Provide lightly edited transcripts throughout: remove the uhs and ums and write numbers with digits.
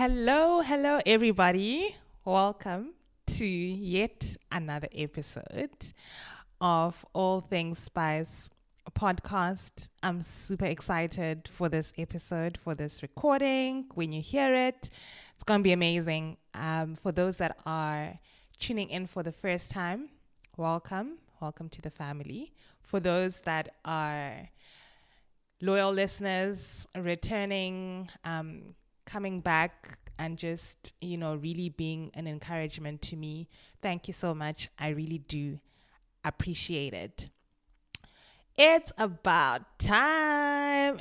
Hello, everybody. Welcome to yet another episode of All Things Spice podcast. I'm super excited for this episode, for this recording. When you hear it, it's going to be amazing. For those that are tuning in for the first time, welcome. Welcome to the family. For those that are loyal listeners, returning, coming back and just, really being an encouragement to me. Thank you so much. I really do appreciate it. It's about time.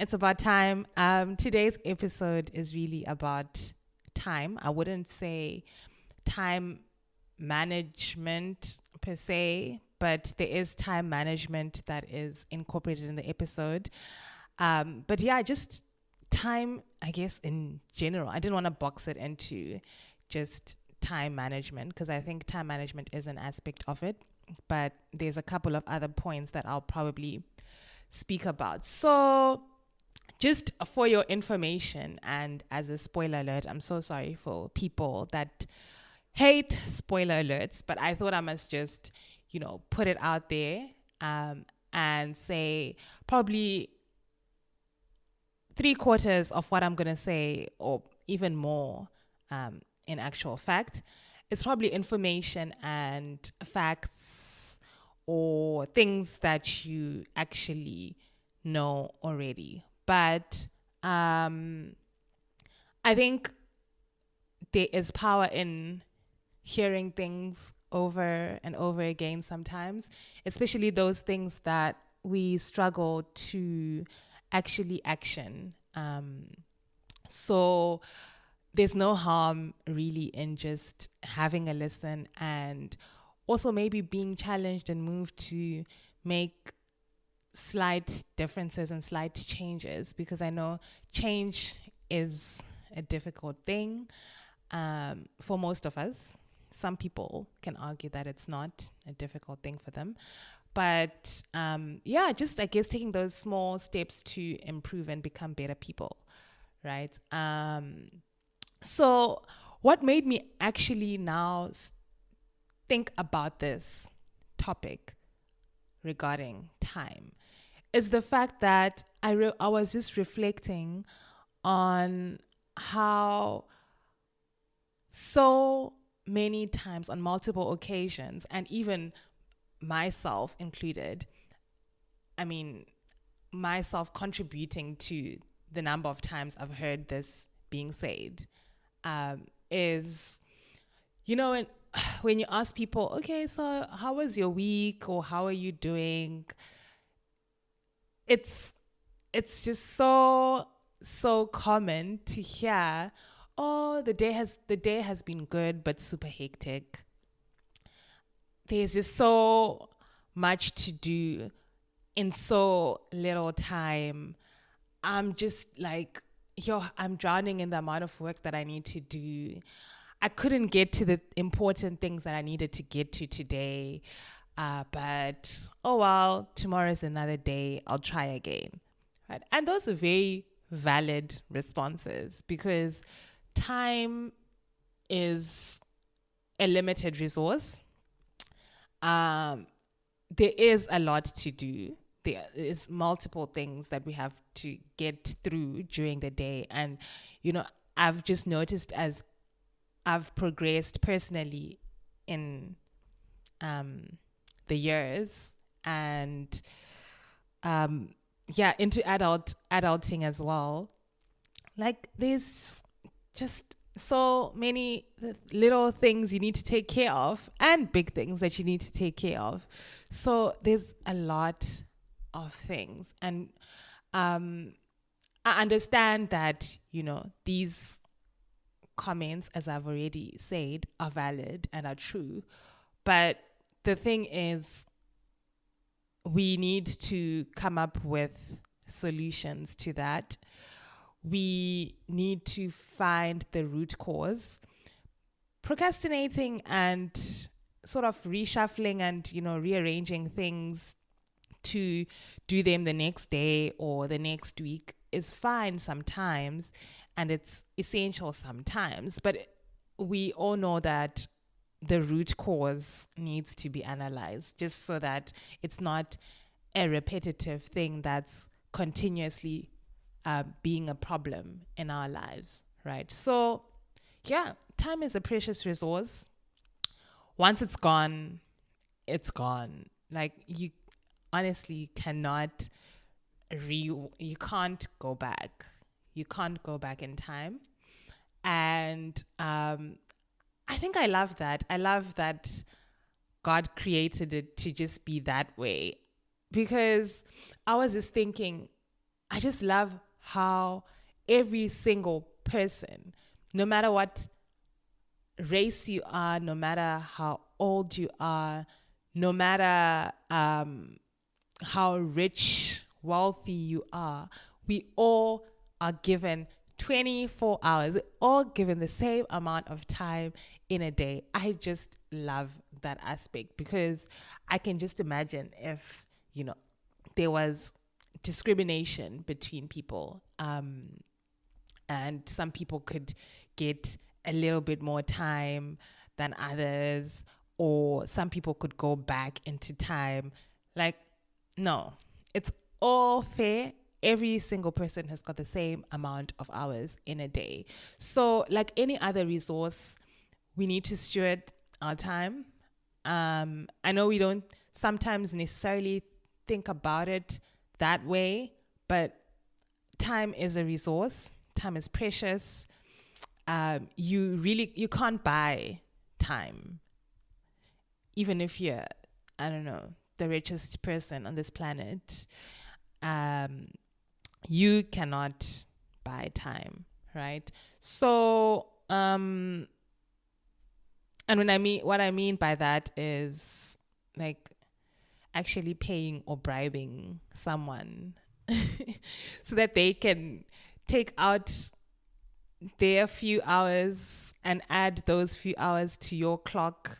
Today's episode is really about time. I wouldn't say time management per se, but there is time management that is incorporated in the episode. But yeah, just time, I guess, in general. I didn't want to box it into just time management because I think time management is an aspect of it, but there's a couple of other points that I'll probably speak about. So just for your information and as a spoiler alert, I'm so sorry for people that hate spoiler alerts, but I thought I must just, put it out there and say probably 3/4 of what I'm going to say, or even more in actual fact, it's probably information and facts or things that you actually know already. But I think there is power in hearing things over and over again sometimes, especially those things that we struggle to actually action. So there's no harm really in just having a listen and also maybe being challenged and moved to make slight differences and slight changes, because I know change is a difficult thing for most of us. Some people can argue that it's not a difficult thing for them. But just I guess taking those small steps to improve and become better people, right? So what made me actually now think about this topic regarding time is the fact that I was just reflecting on how so many times on multiple occasions, and even myself included, myself contributing to the number of times I've heard this being said, is, when you ask people, okay, so how was your week, or how are you doing? It's just so common to hear, oh, the day has been good, but super hectic. There's just so much to do in so little time. I'm just like, I'm drowning in the amount of work that I need to do. I couldn't get to the important things that I needed to get to today. But, oh well, tomorrow is another day. I'll try again. Right? And those are very valid responses, because time is a limited resource. There is a lot to do. There is multiple things that we have to get through during the day. And, I've just noticed as I've progressed personally in the years and into adulting as well. Like, there's just so many little things you need to take care of and big things that you need to take care of. So there's a lot of things. And I understand that, these comments, as I've already said, are valid and are true. But the thing is, we need to come up with solutions to that. We need to find the root cause. Procrastinating and sort of reshuffling and, rearranging things to do them the next day or the next week is fine sometimes and it's essential sometimes, but we all know that the root cause needs to be analyzed, just so that it's not a repetitive thing that's continuously being a problem in our lives, right? So yeah, time is a precious resource. Once it's gone, it's gone. Like, you honestly cannot you can't go back. You can't go back in time. And I think I love that. I love that God created it to just be that way. Because I was just thinking, I just love how every single person, no matter what race you are, no matter how old you are, no matter how rich, wealthy you are, we all are given 24 hours, all given the same amount of time in a day. I just love that aspect, because I can just imagine if, there was discrimination between people, and some people could get a little bit more time than others, or some people could go back into time. Like, no, it's all fair. Every single person has got the same amount of hours in a day. So, like any other resource, we need to steward our time. I know we don't sometimes necessarily think about it that way, but time is a resource. Time is precious. You can't buy time. Even if you're, I don't know, the richest person on this planet, you cannot buy time, right? So, and what I mean by that is, like, actually paying or bribing someone so that they can take out their few hours and add those few hours to your clock,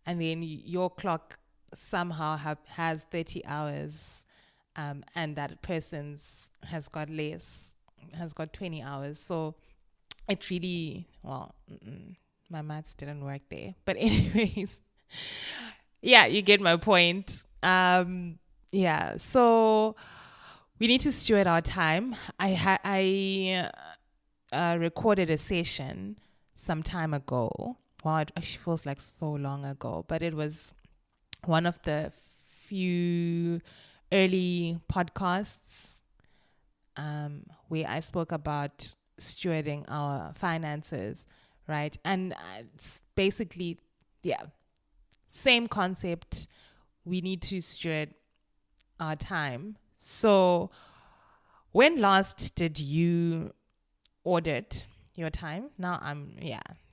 and then your clock somehow has 30 hours, and that person's has got 20 hours. So it really, my maths didn't work there, but anyways, yeah, you get my point. Yeah, so we need to steward our time. I recorded a session some time ago. Well, it actually feels like so long ago, but it was one of the few early podcasts where I spoke about stewarding our finances, right? And it's basically, yeah, same concept. We need to steward our time. So, when last did you audit your time? Now I'm,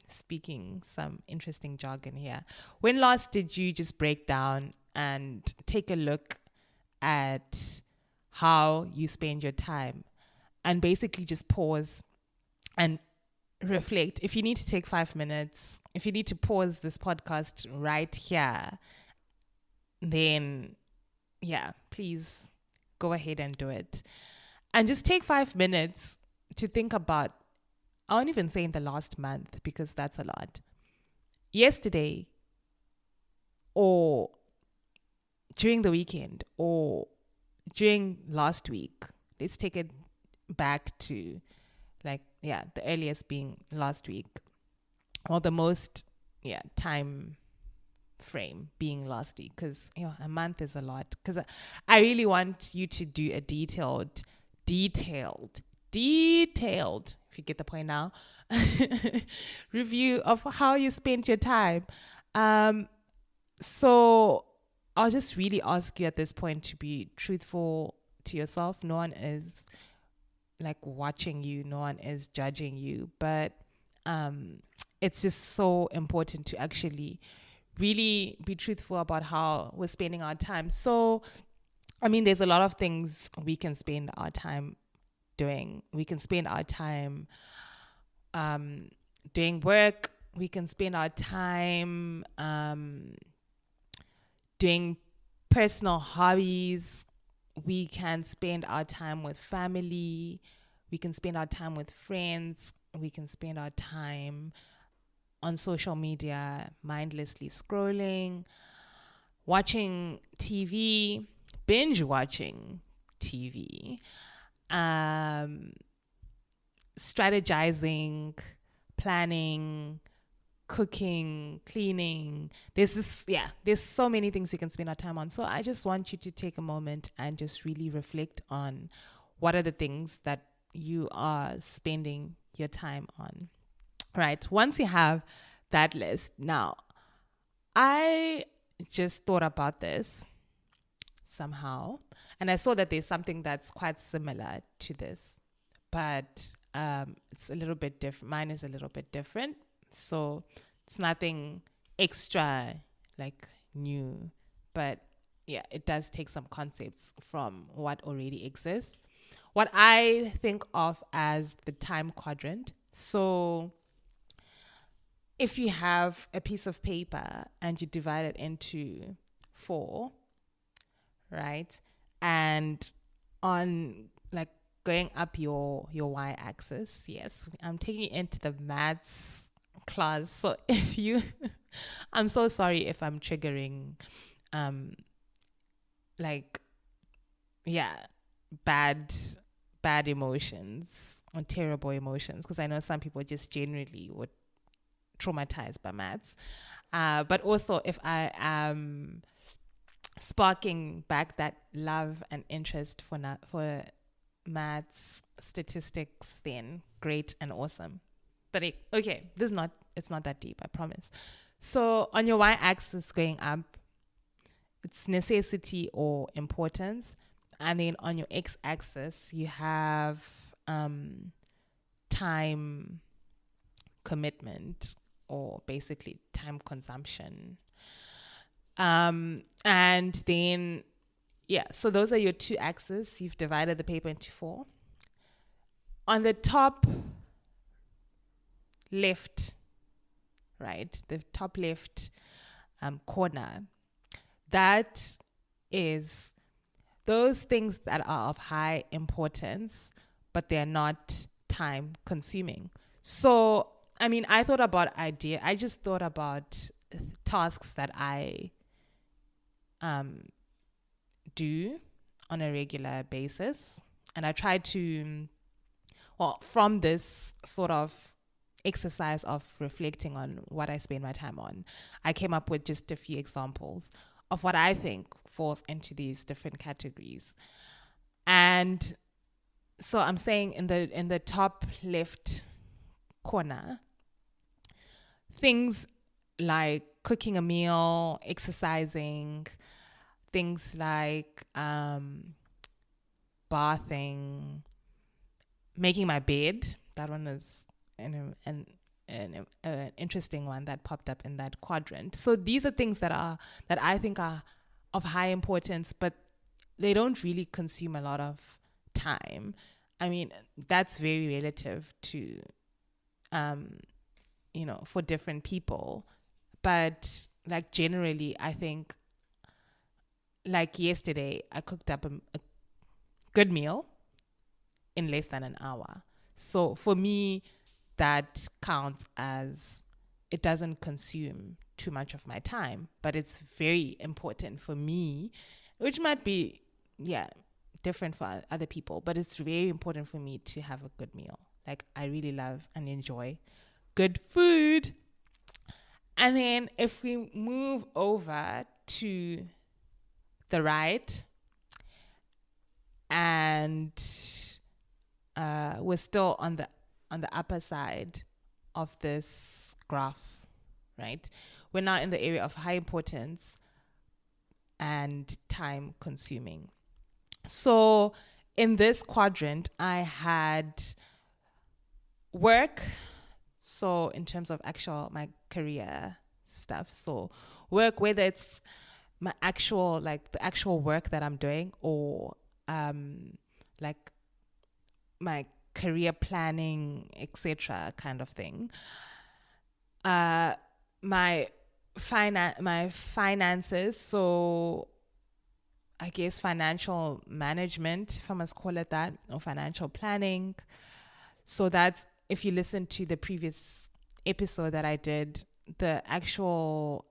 speaking some interesting jargon here. When last did you just break down and take a look at how you spend your time, and basically just pause and reflect? If you need to take 5 minutes, if you need to pause this podcast right here, then please go ahead and do it. And just take 5 minutes to think about, I won't even say in the last month, because that's a lot. Yesterday, or during the weekend, or during last week. Let's take it back to, the earliest being last week, or the most time frame being last week, because a month is a lot. Because I really want you to do a detailed, if you get the point now, review of how you spent your time. So I'll just really ask you at this point to be truthful to yourself. No one is watching you, no one is judging you, but it's just so important to actually really be truthful about how we're spending our time. So, there's a lot of things we can spend our time doing. We can spend our time doing work. We can spend our time doing personal hobbies. We can spend our time with family. We can spend our time with friends. We can spend our time on social media, mindlessly scrolling, watching TV, binge watching TV, strategizing, planning, cooking, cleaning. There's so many things you can spend our time on. So I just want you to take a moment and just really reflect on what are the things that you are spending your time on. Right. Once you have that list, now I just thought about this somehow, and I saw that there's something that's quite similar to this, but it's a little bit different. Mine is a little bit different, so it's nothing extra like new, but yeah, it does take some concepts from what already exists. What I think of as the time quadrant. So if you have a piece of paper and you divide it into 4, right? And on like going up your y-axis, yes, I'm taking you into the maths class. So if you, I'm so sorry if I'm triggering, like, yeah, bad emotions or terrible emotions, because I know some people just generally would traumatized by maths. But also if I am sparking back that love and interest for maths, statistics, then great and awesome. But it's not that deep, I promise. So on your y-axis going up, it's necessity or importance. And then on your x-axis, you have time commitment, or basically time consumption. And then, so those are your 2 axes. You've divided the paper into 4. On the top left, right, the top left corner, that is those things that are of high importance, but they're not time consuming. So, I mean, I just thought about tasks that I do on a regular basis. And I try to, from this sort of exercise of reflecting on what I spend my time on, I came up with just a few examples of what I think falls into these different categories. And so I'm saying in the top left corner, things like cooking a meal, exercising, things like bathing, making my bed. That one is an interesting one that popped up in that quadrant. So these are things that I think are of high importance, but they don't really consume a lot of time. I mean, that's very relative to for different people. But like generally, I think like yesterday, I cooked up a good meal in less than an hour. So for me, that counts as it doesn't consume too much of my time, but it's very important for me, which might be, different for other people, but it's very important for me to have a good meal. Like I really love and enjoy good food. And then if we move over to the right, and we're still on the upper side of this graph, right? We're now in the area of high importance and time consuming. So in this quadrant, I had work. So in terms of my career stuff, so work, whether it's my actual, like the actual work that I'm doing, or like my career planning, etc., kind of thing. My finances, so I guess, financial management, if I must call it that, or financial planning. So that's, if you listen to the previous episode that I did, the actual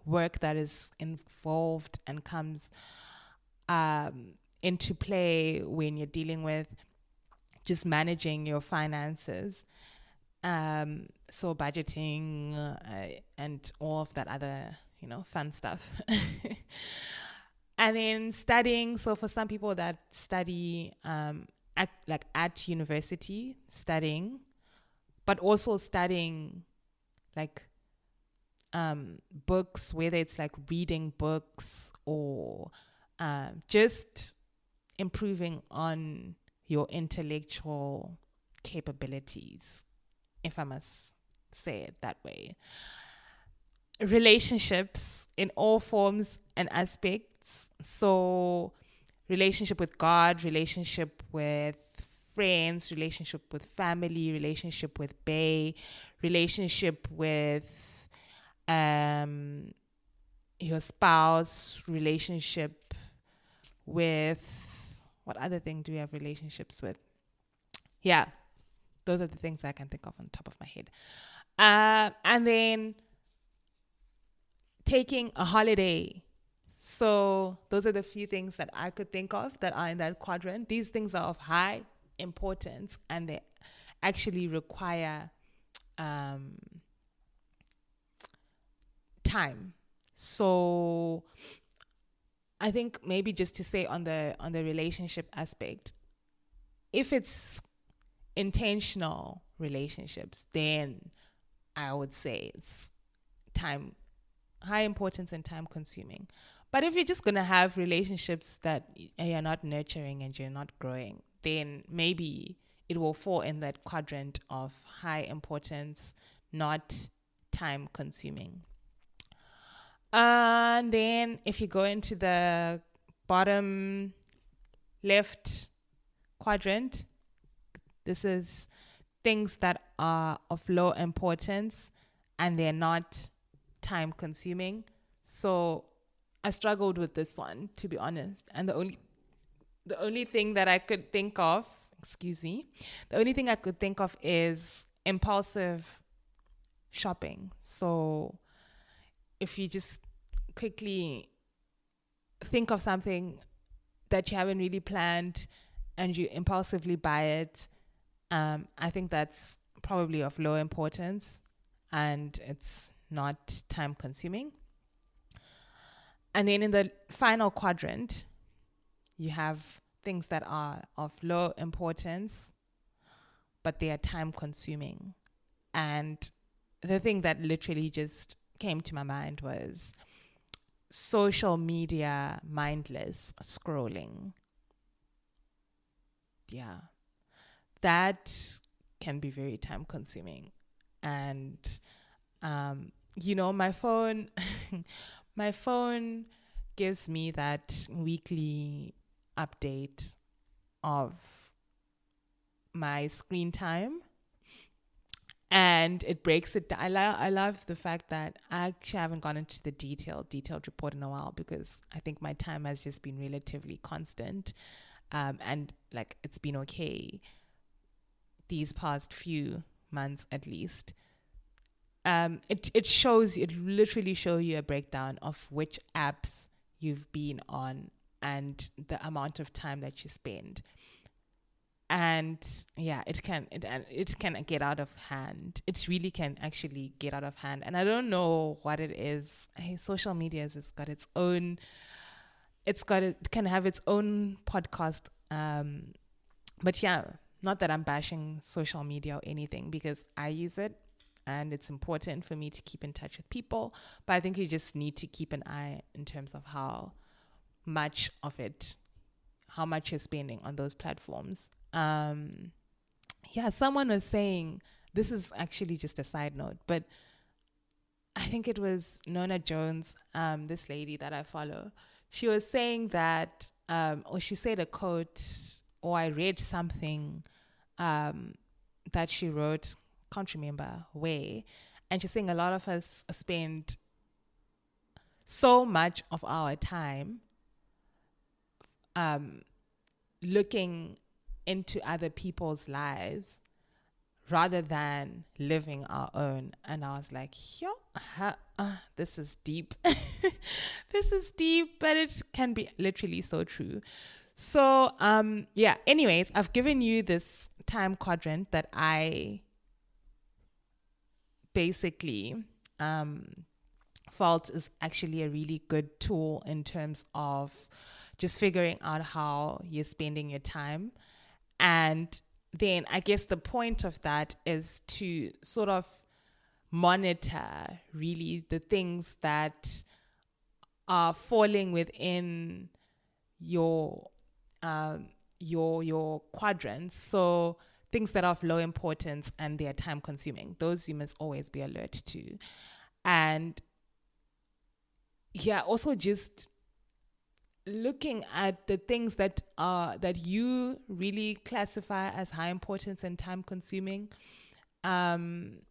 work that is involved and comes into play when you're dealing with just managing your finances. So budgeting and all of that other, fun stuff. And then studying. So for some people that study at university, studying, but also studying like books, whether it's like reading books or just improving on your intellectual capabilities, if I must say it that way. Relationships in all forms and aspects. So relationship with God, relationship with friends, relationship with family, relationship with bae, relationship with your spouse, relationship with, what other thing do we have relationships with? Yeah, those are the things I can think of on top of my head. And then taking a holiday. So those are the few things that I could think of that are in that quadrant. These things are of high importance and they actually require time. So I think maybe just to say on the relationship aspect, if it's intentional relationships, then I would say it's time, high importance and time consuming. But if you're just going to have relationships that you're not nurturing and you're not growing, then maybe it will fall in that quadrant of high importance, not time consuming. And then if you go into the bottom left quadrant, this is things that are of low importance and they're not time consuming. So I struggled with this one, to be honest. And the only thing that I could think of, the only thing I could think of is impulsive shopping. So if you just quickly think of something that you haven't really planned and you impulsively buy it, I think that's probably of low importance and it's not time consuming. And then in the final quadrant, you have things that are of low importance, but they are time consuming. And the thing that literally just came to my mind was social media mindless scrolling. Yeah. That can be very time consuming. And, my phone, my phone gives me that weekly update of my screen time. And it breaks it down. I love the fact that I actually haven't gone into the detailed report in a while because I think my time has just been relatively constant. And like it's been okay these past few months at least. It literally shows you a breakdown of which apps you've been on and the amount of time that you spend. And yeah, it can get out of hand. It really can actually get out of hand. And I don't know what it is. Social media has got its own. It can have its own podcast. But yeah, not that I'm bashing social media or anything because I use it and it's important for me to keep in touch with people. But I think you just need to keep an eye in terms of how much you're spending on those platforms. Someone was saying, this is actually just a side note, but I think it was Nona Jones, this lady that I follow. She was saying that, or she said a quote, or I read something that she wrote, can't remember where, and she's saying a lot of us spend so much of our time looking into other people's lives rather than living our own. And I was like, this is deep. This is deep, but it can be literally so true. So, anyways, I've given you this time quadrant that I basically felt is actually a really good tool in terms of just figuring out how you're spending your time. And then I guess the point of that is to sort of monitor really the things that are falling within your quadrants. So things that are of low importance and they are time consuming, those you must always be alert to. And also just looking at the things that you really classify as high importance and time consuming, and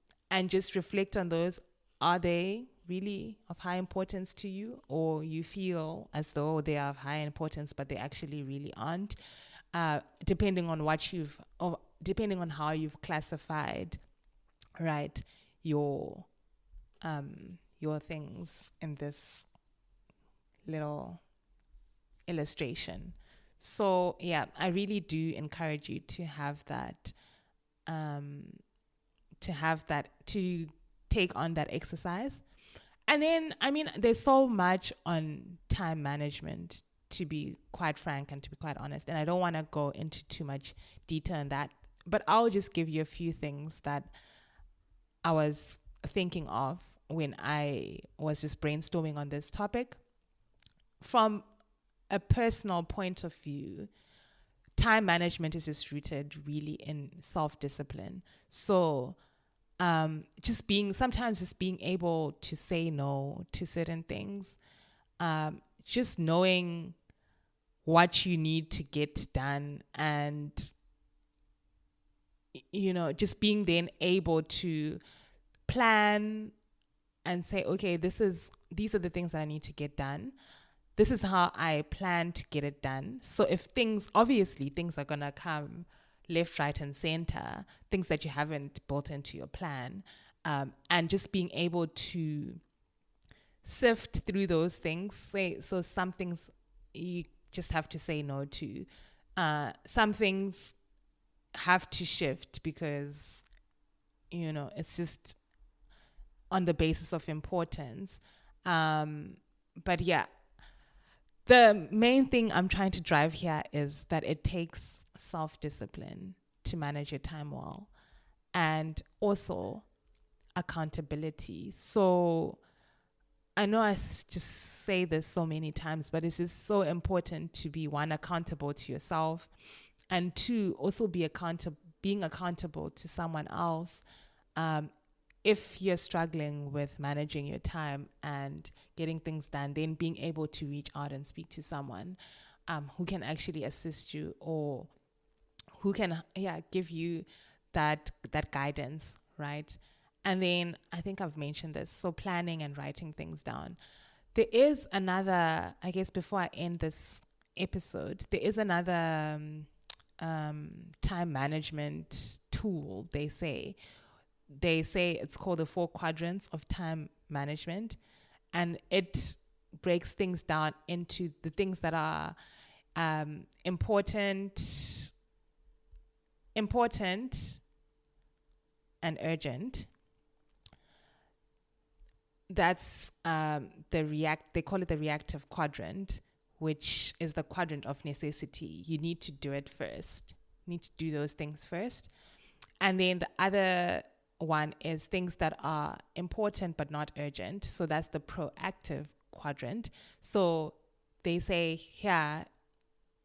just reflect on those. Are they really of high importance to you, or you feel as though they are of high importance but they actually really aren't, depending on how you've classified, right, your things in this little illustration. So I really do encourage you to have that, to take on that exercise. And then, there's so much on time management, to be quite frank and to be quite honest, and I don't want to go into too much detail in that, but I'll just give you a few things that I was thinking of when I was just brainstorming on this topic. From a personal point of view, time management is just rooted really in self-discipline. So just being able to say no to certain things, just knowing what you need to get done, and just being then able to plan and say, okay, these are the things that I need to get done. This is how I plan to get it done. So if things are going to come left, right, and center, things that you haven't built into your plan, and just being able to sift through those things. So some things you just have to say no to. Some things have to shift because, it's just on the basis of importance. But the main thing I'm trying to drive here is that it takes self-discipline to manage your time well, and also accountability. So I know I just say this so many times, but it's just so important to be, one, accountable to yourself, and two, also being accountable to someone else. If you're struggling with managing your time and getting things done, then being able to reach out and speak to someone who can actually assist you, or who can give you that guidance, right? And then I think I've mentioned this, so planning and writing things down. There is another, I guess before I end this episode, there is another time management tool. They say it's called the 4 quadrants of time management, and it breaks things down into the things that are important and urgent. That's they call it the reactive quadrant, which is the quadrant of necessity. You need to do it first. You need to do those things first. And then the other one is things that are important but not urgent. So that's the proactive quadrant. So they say here,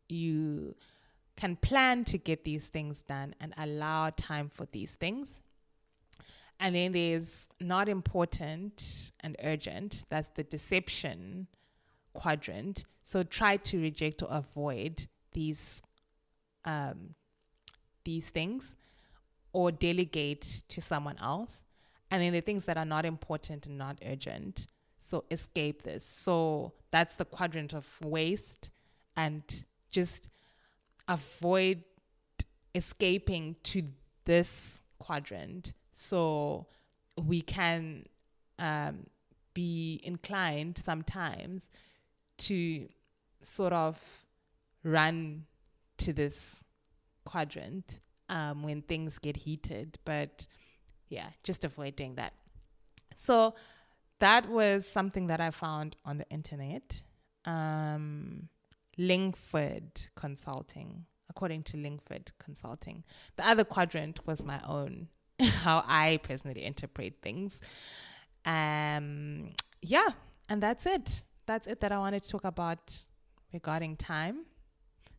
you can plan to get these things done and allow time for these things. And then there's not important and urgent. That's the deception quadrant. So try to reject or avoid these things, or delegate to someone else. And then the things that are not important and not urgent, so escape this. So that's the quadrant of waste and just avoid escaping to this quadrant, so we can be inclined sometimes to sort of run to this quadrant when things get heated. But yeah, just avoid doing that. So that was something that I found on the internet. Lingford Consulting, according to Lingford Consulting. The other quadrant was my own, how I personally interpret things. Yeah, and that's it. That's it that I wanted to talk about regarding time.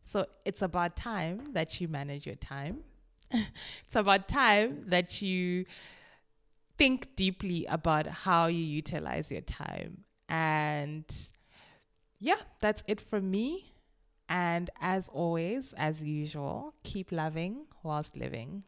So it's about time that you manage your time. It's about time that you think deeply about how you utilize your time. And yeah, that's it from me. And as always, as usual, keep loving whilst living.